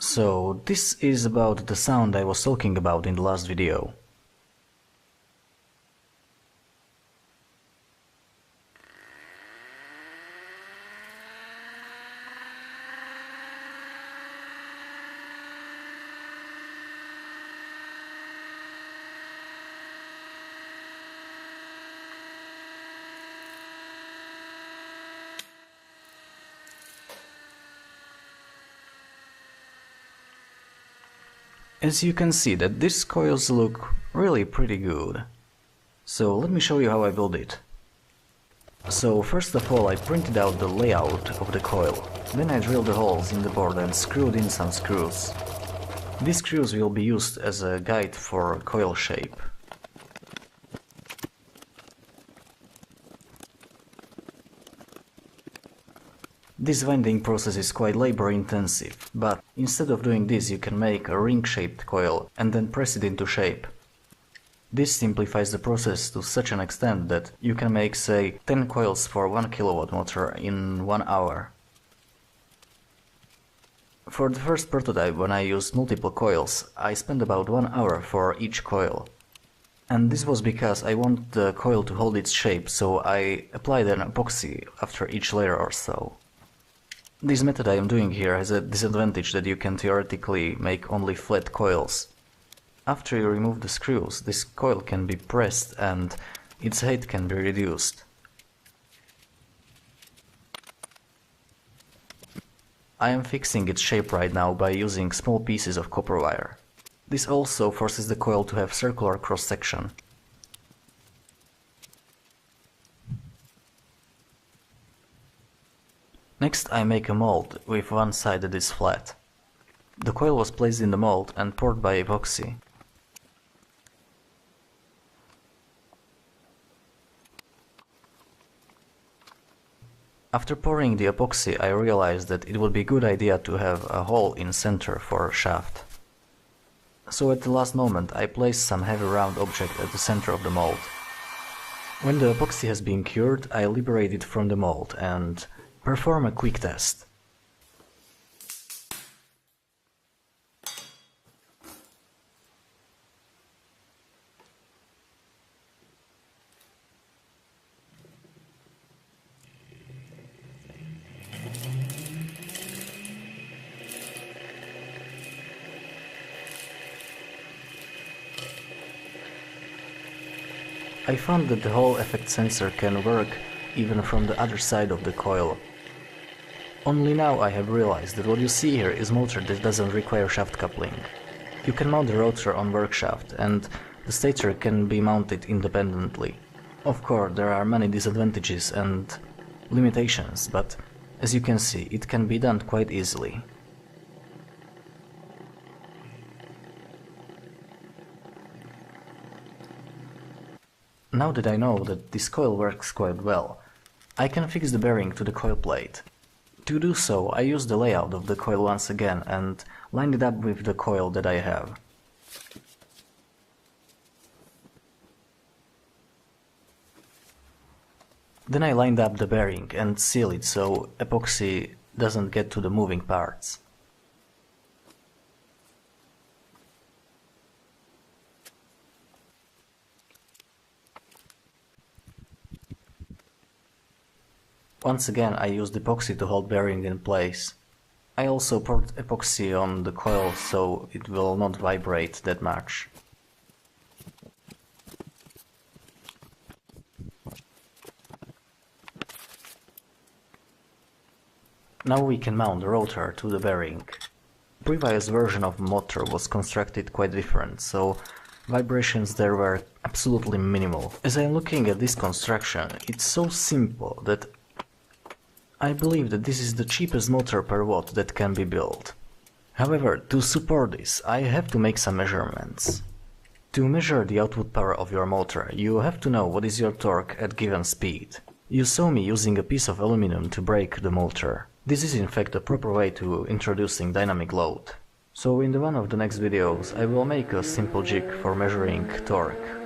So this is about the sound I was talking about in the last video. As you can see that these coils look really pretty good. So let me show you how I built it. So first of all I printed out the layout of the coil, then I drilled the holes in the board and screwed in some screws. These screws will be used as a guide for coil shape. This winding process is quite labor intensive, but instead of doing this you can make a ring-shaped coil and then press it into shape. This simplifies the process to such an extent that you can make, say, 10 coils for 1 kilowatt motor in 1 hour. For the first prototype, when I used multiple coils, I spent about 1 hour for each coil. And this was because I want the coil to hold its shape, so I applied an epoxy after each layer or so. This method I am doing here has a disadvantage that you can theoretically make only flat coils. After you remove the screws, this coil can be pressed and its height can be reduced. I am fixing its shape right now by using small pieces of copper wire. This also forces the coil to have circular cross-section. Next I make a mold with one side that is flat. The coil was placed in the mold and poured by epoxy. After pouring the epoxy I realized that it would be a good idea to have a hole in center for a shaft. So at the last moment I placed some heavy round object at the center of the mold. When the epoxy has been cured I liberate it from the mold and perform a quick test. I found that the Hall effect sensor can work even from the other side of the coil. Only now I have realized that what you see here is a motor that doesn't require shaft coupling. You can mount the rotor on work shaft and the stator can be mounted independently. Of course there are many disadvantages and limitations, but as you can see it can be done quite easily. Now that I know that this coil works quite well, I can fix the bearing to the coil plate. To do so, I use the layout of the coil once again and lined it up with the coil that I have. Then I lined up the bearing and seal it so epoxy doesn't get to the moving parts. Once again I used epoxy to hold bearing in place. I also poured epoxy on the coil so it will not vibrate that much. Now we can mount the rotor to the bearing. The previous version of the motor was constructed quite different, so vibrations there were absolutely minimal. As I'm looking at this construction, it's so simple that I believe that this is the cheapest motor per watt that can be built. However, to support this, I have to make some measurements. To measure the output power of your motor, you have to know what is your torque at given speed. You saw me using a piece of aluminum to brake the motor. This is in fact a proper way to introducing dynamic load. So in one of the next videos I will make a simple jig for measuring torque.